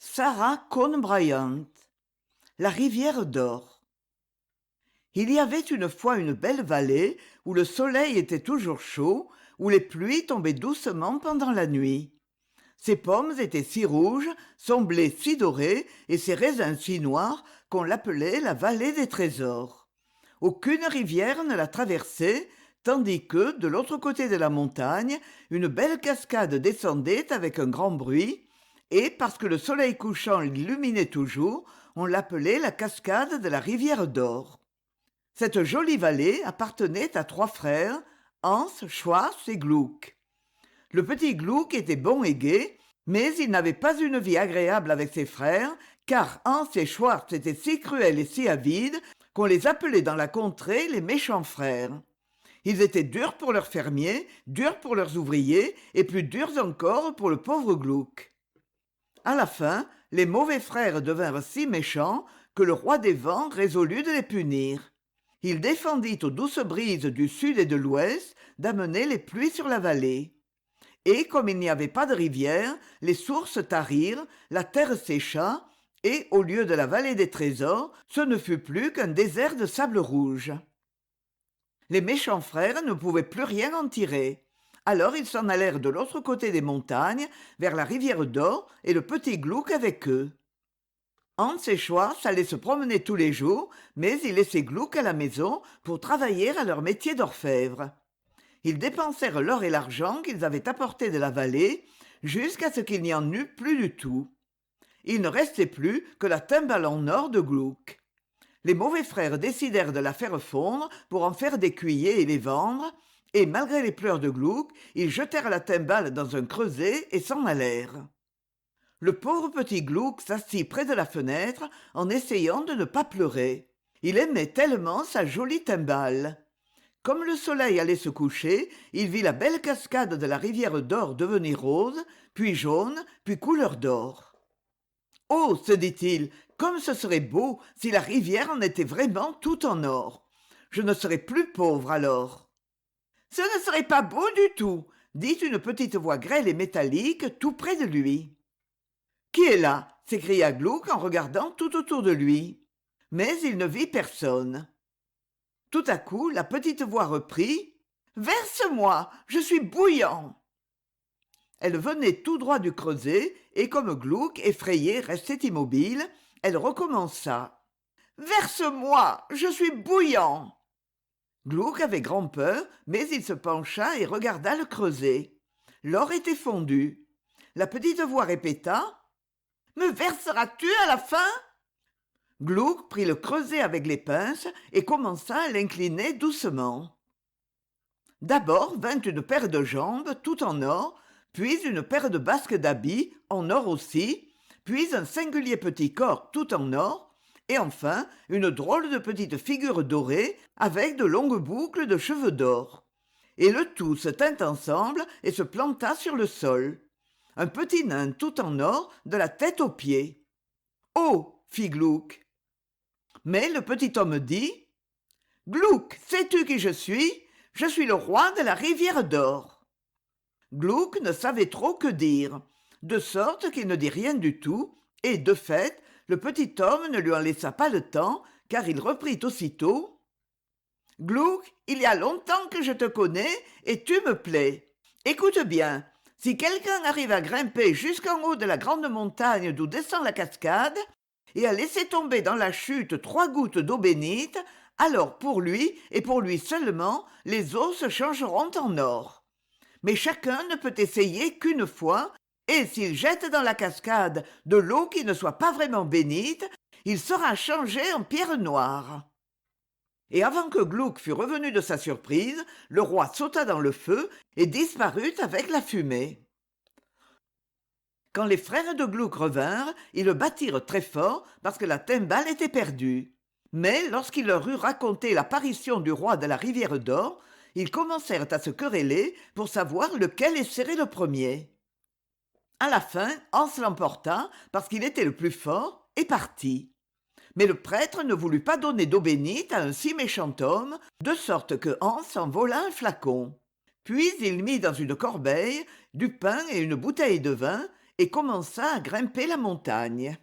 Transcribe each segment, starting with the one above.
Sarah Cohn Bryant, La rivière d'or. Il y avait une fois une belle vallée où le soleil était toujours chaud, où les pluies tombaient doucement pendant la nuit. Ses pommes étaient si rouges, son blé si doré et ses raisins si noirs qu'on l'appelait la vallée des trésors. Aucune rivière ne la traversait, tandis que, de l'autre côté de la montagne, une belle cascade descendait avec un grand bruit, et parce que le soleil couchant l'illuminait toujours, on l'appelait la cascade de la rivière d'or. Cette jolie vallée appartenait à trois frères, Hans, Schwartz et Gluck. Le petit Gluck était bon et gai, mais il n'avait pas une vie agréable avec ses frères, car Hans et Schwartz étaient si cruels et si avides qu'on les appelait dans la contrée les méchants frères. Ils étaient durs pour leurs fermiers, durs pour leurs ouvriers, et plus durs encore pour le pauvre Gluck. À la fin, les mauvais frères devinrent si méchants que le roi des vents résolut de les punir. Il défendit aux douces brises du sud et de l'ouest d'amener les pluies sur la vallée. Et comme il n'y avait pas de rivière, les sources tarirent, la terre sécha, et au lieu de la vallée des trésors, ce ne fut plus qu'un désert de sable rouge. Les méchants frères ne pouvaient plus rien en tirer. Alors ils s'en allèrent de l'autre côté des montagnes, vers la rivière d'or, et le petit Gluck avec eux. Hans et Schwartz allaient se promener tous les jours, mais ils laissaient Gluck à la maison pour travailler à leur métier d'orfèvre. Ils dépensèrent l'or et l'argent qu'ils avaient apportés de la vallée, jusqu'à ce qu'il n'y en eût plus du tout. Il ne restait plus que la timbale en or de Gluck. Les mauvais frères décidèrent de la faire fondre pour en faire des cuillers et les vendre, et malgré les pleurs de Gluck, ils jetèrent la timbale dans un creuset et s'en allèrent. Le pauvre petit Gluck s'assit près de la fenêtre en essayant de ne pas pleurer. Il aimait tellement sa jolie timbale. Comme le soleil allait se coucher, il vit la belle cascade de la rivière d'or devenir rose, puis jaune, puis couleur d'or. Oh, se dit-il, comme ce serait beau si la rivière en était vraiment tout en or. Je ne serais plus pauvre alors. Ce ne serait pas beau du tout, dit une petite voix grêle et métallique tout près de lui. Qui est là? S'écria Gluck en regardant tout autour de lui. Mais il ne vit personne. Tout à coup, la petite voix reprit. Verse-moi, je suis bouillant. Elle venait tout droit du creuset, et comme Gluck, effrayé, restait immobile, elle recommença. Verse-moi, je suis bouillant. Gluck avait grand-peur, mais il se pencha et regarda le creuset. L'or était fondu. La petite voix répéta. Me verseras-tu à la fin? Gluck prit le creuset avec les pinces et commença à l'incliner doucement. D'abord vint une paire de jambes tout en or, puis une paire de basques d'habits en or aussi, puis un singulier petit corps tout en or, et enfin une drôle de petite figure dorée avec de longues boucles de cheveux d'or. Et le tout se tint ensemble et se planta sur le sol. Un petit nain tout en or de la tête aux pieds. « Oh !» fit Gluck. Mais le petit homme dit. Gluck, sais-tu qui je suis? Je suis le roi de la rivière d'or. Gluck ne savait trop que dire, de sorte qu'il ne dit rien du tout, et, de fait, le petit homme ne lui en laissa pas le temps, car il reprit aussitôt. Gluck, il y a longtemps que je te connais, et tu me plais. Écoute bien, si quelqu'un arrive à grimper jusqu'en haut de la grande montagne d'où descend la cascade, et à laisser tomber dans la chute 3 gouttes d'eau bénite, alors pour lui, et pour lui seulement, les eaux se changeront en or. Mais chacun ne peut essayer qu'une fois, et s'il jette dans la cascade de l'eau qui ne soit pas vraiment bénite, il sera changé en pierre noire. Et avant que Gluck fût revenu de sa surprise, le roi sauta dans le feu et disparut avec la fumée. Quand les frères de Gluck revinrent, ils le battirent très fort parce que la timbale était perdue. Mais lorsqu'il leur eut raconté l'apparition du roi de la rivière d'or, ils commencèrent à se quereller pour savoir lequel essaierait le premier. À la fin, Hans l'emporta parce qu'il était le plus fort et partit. Mais le prêtre ne voulut pas donner d'eau bénite à un si méchant homme, de sorte que Hans en vola un flacon. Puis il mit dans une corbeille du pain et une bouteille de vin, et commença à grimper la montagne.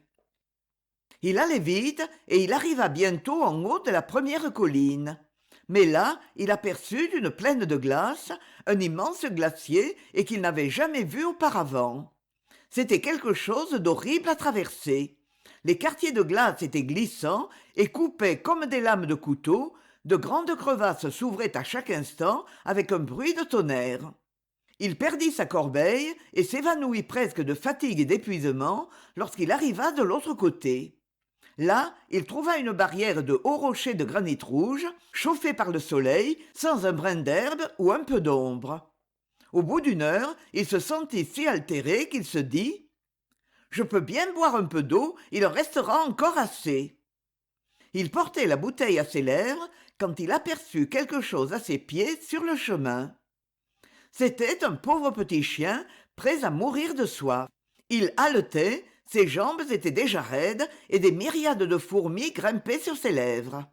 Il allait vite et il arriva bientôt en haut de la première colline. Mais là, il aperçut d'une plaine de glace un immense glacier et qu'il n'avait jamais vu auparavant. C'était quelque chose d'horrible à traverser. Les quartiers de glace étaient glissants et coupaient comme des lames de couteau, de grandes crevasses s'ouvraient à chaque instant avec un bruit de tonnerre. Il perdit sa corbeille et s'évanouit presque de fatigue et d'épuisement lorsqu'il arriva de l'autre côté. Là, il trouva une barrière de hauts rochers de granit rouge, chauffés par le soleil, sans un brin d'herbe ou un peu d'ombre. Au bout d'une heure, il se sentit si altéré qu'il se dit « Je peux bien boire un peu d'eau, il en restera encore assez. » Il portait la bouteille à ses lèvres quand il aperçut quelque chose à ses pieds sur le chemin. C'était un pauvre petit chien prêt à mourir de soif. Il haletait, ses jambes étaient déjà raides et des myriades de fourmis grimpaient sur ses lèvres.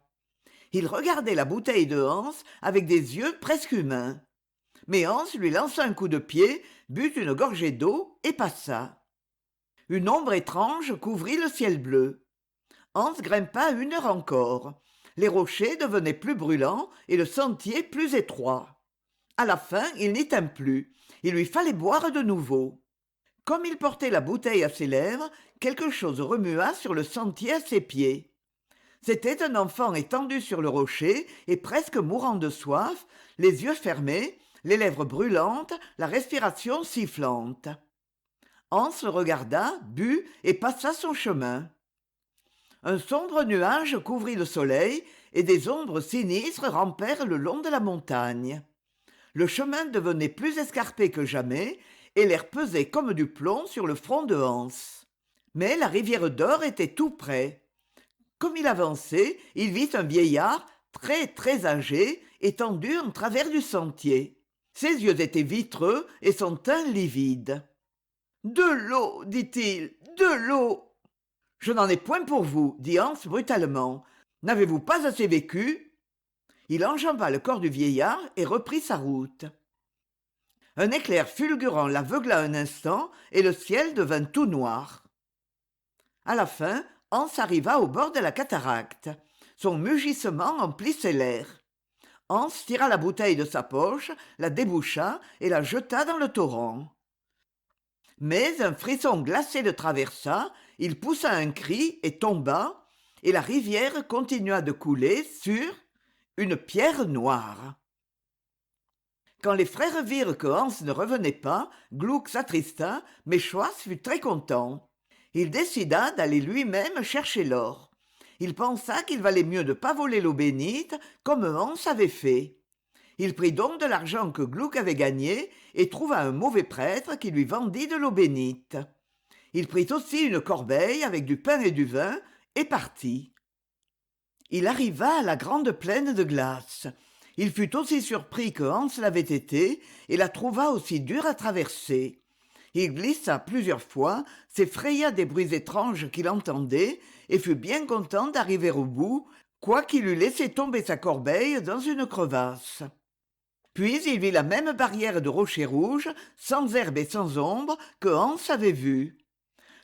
Il regardait la bouteille de Hans avec des yeux presque humains. Mais Hans lui lança un coup de pied, but une gorgée d'eau et passa. Une ombre étrange couvrit le ciel bleu. Hans grimpa 1 heure encore. Les rochers devenaient plus brûlants et le sentier plus étroit. À la fin, il n'y tint plus. Il lui fallait boire de nouveau. Comme il portait la bouteille à ses lèvres, quelque chose remua sur le sentier à ses pieds. C'était un enfant étendu sur le rocher et presque mourant de soif, les yeux fermés, les lèvres brûlantes, la respiration sifflante. Hans le regarda, but et passa son chemin. Un sombre nuage couvrit le soleil et des ombres sinistres rampèrent le long de la montagne. Le chemin devenait plus escarpé que jamais et l'air pesait comme du plomb sur le front de Hans. Mais la rivière d'Or était tout près. Comme il avançait, il vit un vieillard très âgé étendu en travers du sentier. Ses yeux étaient vitreux et son teint livide. « De l'eau, dit-il, de l'eau !»« Je n'en ai point pour vous, dit Hans brutalement. N'avez-vous pas assez vécu ?» Il enjamba le corps du vieillard et reprit sa route. Un éclair fulgurant l'aveugla un instant et le ciel devint tout noir. À la fin, Hans arriva au bord de la cataracte. Son mugissement emplissait l'air. Hans tira la bouteille de sa poche, la déboucha et la jeta dans le torrent. Mais un frisson glacé le traversa, il poussa un cri et tomba, et la rivière continua de couler sur une pierre noire. Quand les frères virent que Hans ne revenait pas, Gluck s'attrista, mais Schwartz fut très content. Il décida d'aller lui-même chercher l'or. Il pensa qu'il valait mieux ne pas voler l'eau bénite, comme Hans avait fait. Il prit donc de l'argent que Gluck avait gagné et trouva un mauvais prêtre qui lui vendit de l'eau bénite. Il prit aussi une corbeille avec du pain et du vin et partit. Il arriva à la grande plaine de glace. Il fut aussi surpris que Hans l'avait été et la trouva aussi dure à traverser. Il glissa plusieurs fois, s'effraya des bruits étranges qu'il entendait et fut bien content d'arriver au bout, quoiqu'il eût laissé tomber sa corbeille dans une crevasse. Puis il vit la même barrière de rochers rouges, sans herbe et sans ombre, que Hans avait vue.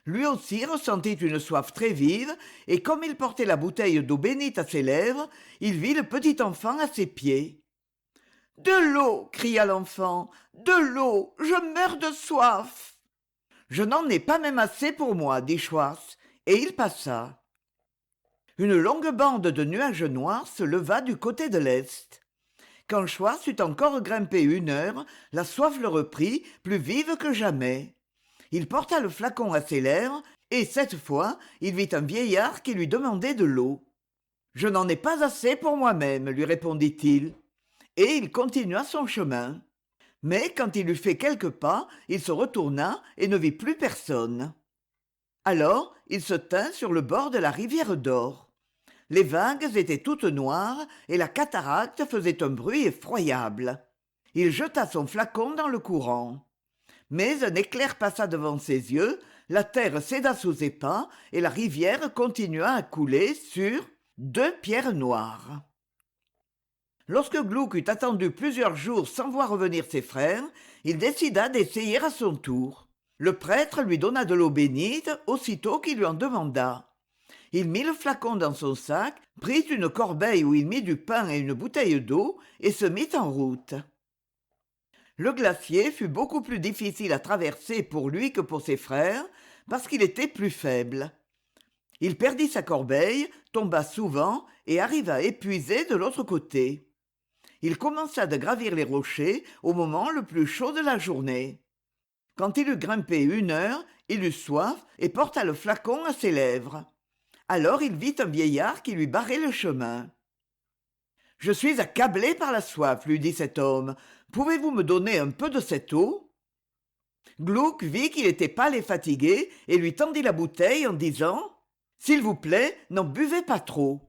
Lui aussi ressentit une soif très vive, et comme il portait la bouteille d'eau bénite à ses lèvres, il vit le petit enfant à ses pieds. « De l'eau !» cria l'enfant. « De l'eau ! Je meurs de soif !»« Je n'en ai pas même assez pour moi, dit Schwartz, et il passa. Une longue bande de nuages noirs se leva du côté de l'est. Quand Schwartz eut encore grimpé 1 heure, la soif le reprit, plus vive que jamais. Il porta le flacon à ses lèvres, et cette fois, il vit un vieillard qui lui demandait de l'eau. « Je n'en ai pas assez pour moi-même, lui répondit-il. Et il continua son chemin. Mais quand il eut fait quelques pas, il se retourna et ne vit plus personne. Alors, il se tint sur le bord de la rivière d'Or. Les vagues étaient toutes noires et la cataracte faisait un bruit effroyable. Il jeta son flacon dans le courant. Mais un éclair passa devant ses yeux, la terre céda sous ses pas et la rivière continua à couler sur 2 pierres noires. Lorsque Gluck eut attendu plusieurs jours sans voir revenir ses frères, il décida d'essayer à son tour. Le prêtre lui donna de l'eau bénite aussitôt qu'il lui en demanda. Il mit le flacon dans son sac, prit une corbeille où il mit du pain et une bouteille d'eau, et se mit en route. Le glacier fut beaucoup plus difficile à traverser pour lui que pour ses frères, parce qu'il était plus faible. Il perdit sa corbeille, tomba souvent et arriva épuisé de l'autre côté. Il commença de gravir les rochers au moment le plus chaud de la journée. Quand il eut grimpé 1 heure, il eut soif et porta le flacon à ses lèvres. Alors il vit un vieillard qui lui barrait le chemin. « Je suis accablé par la soif, lui dit cet homme. Pouvez-vous me donner un peu de cette eau ?» Gluck vit qu'il était pâle et fatigué et lui tendit la bouteille en disant « S'il vous plaît, n'en buvez pas trop. »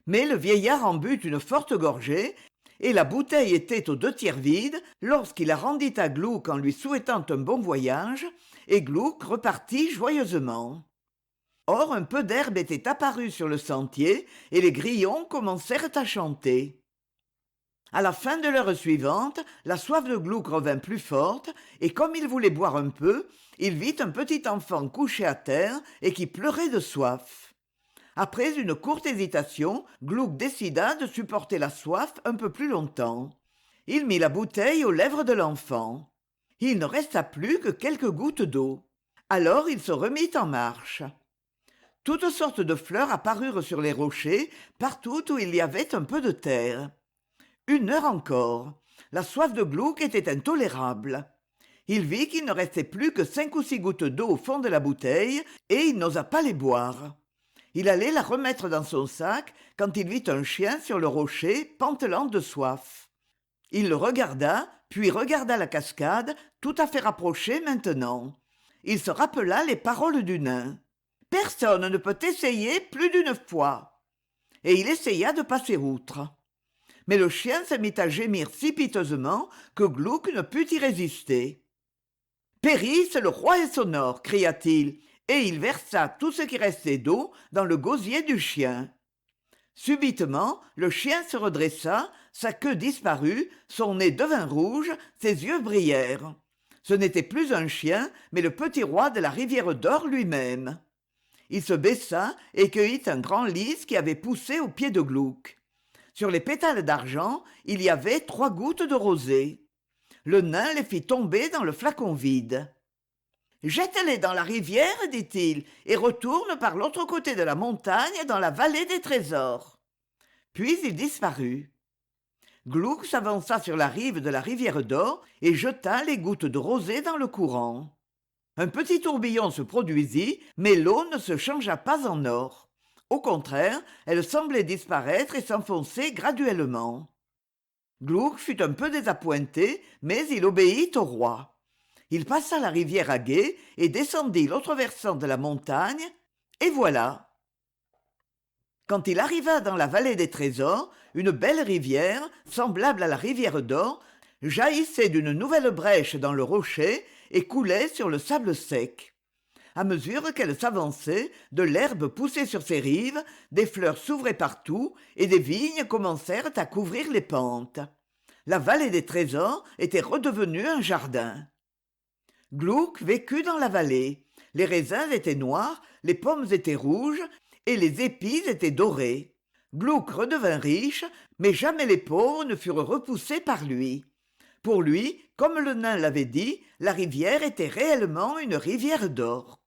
Mais le vieillard en but une forte gorgée, et la bouteille était aux 2/3 vide lorsqu'il la rendit à Gluck en lui souhaitant un bon voyage, et Gluck repartit joyeusement. Or un peu d'herbe était apparue sur le sentier, et les grillons commencèrent à chanter. À la fin de l'heure suivante, la soif de Gluck revint plus forte, et comme il voulait boire un peu, il vit un petit enfant couché à terre et qui pleurait de soif. Après une courte hésitation, Gluck décida de supporter la soif un peu plus longtemps. Il mit la bouteille aux lèvres de l'enfant. Il ne resta plus que quelques gouttes d'eau. Alors il se remit en marche. Toutes sortes de fleurs apparurent sur les rochers, partout où il y avait un peu de terre. 1 heure encore. La soif de Gluck était intolérable. Il vit qu'il ne restait plus que 5 ou 6 gouttes d'eau au fond de la bouteille, et il n'osa pas les boire. Il allait la remettre dans son sac quand il vit un chien sur le rocher, pantelant de soif. Il le regarda, puis regarda la cascade, tout à fait rapprochée maintenant. Il se rappela les paroles du nain. « Personne ne peut essayer plus d'une fois. » Et il essaya de passer outre. Mais le chien se mit à gémir si piteusement que Gluck ne put y résister. « Périsse le roi et son or !» cria-t-il, et il versa tout ce qui restait d'eau dans le gosier du chien. Subitement, le chien se redressa, sa queue disparut, son nez devint rouge, ses yeux brillèrent. Ce n'était plus un chien, mais le petit roi de la rivière d'or lui-même. Il se baissa et cueillit un grand lys qui avait poussé au pied de Gluck. Sur les pétales d'argent, il y avait 3 gouttes de rosée. Le nain les fit tomber dans le flacon vide. « Jette-les dans la rivière, dit-il, et retourne par l'autre côté de la montagne dans la vallée des trésors. » Puis il disparut. Gluck s'avança sur la rive de la rivière d'or et jeta les gouttes de rosée dans le courant. Un petit tourbillon se produisit, mais l'eau ne se changea pas en or. Au contraire, elle semblait disparaître et s'enfoncer graduellement. Gluck fut un peu désappointé, mais il obéit au roi. Il passa la rivière à gué et descendit l'autre versant de la montagne, et voilà. Quand il arriva dans la vallée des trésors, une belle rivière, semblable à la rivière d'or, jaillissait d'une nouvelle brèche dans le rocher et coulait sur le sable sec. À mesure qu'elle s'avançait, de l'herbe poussait sur ses rives, des fleurs s'ouvraient partout et des vignes commencèrent à couvrir les pentes. La vallée des trésors était redevenue un jardin. Gluck vécut dans la vallée. Les raisins étaient noirs, les pommes étaient rouges et les épis étaient dorés. Gluck redevint riche, mais jamais les pauvres ne furent repoussés par lui. Pour lui, comme le nain l'avait dit, la rivière était réellement une rivière d'or.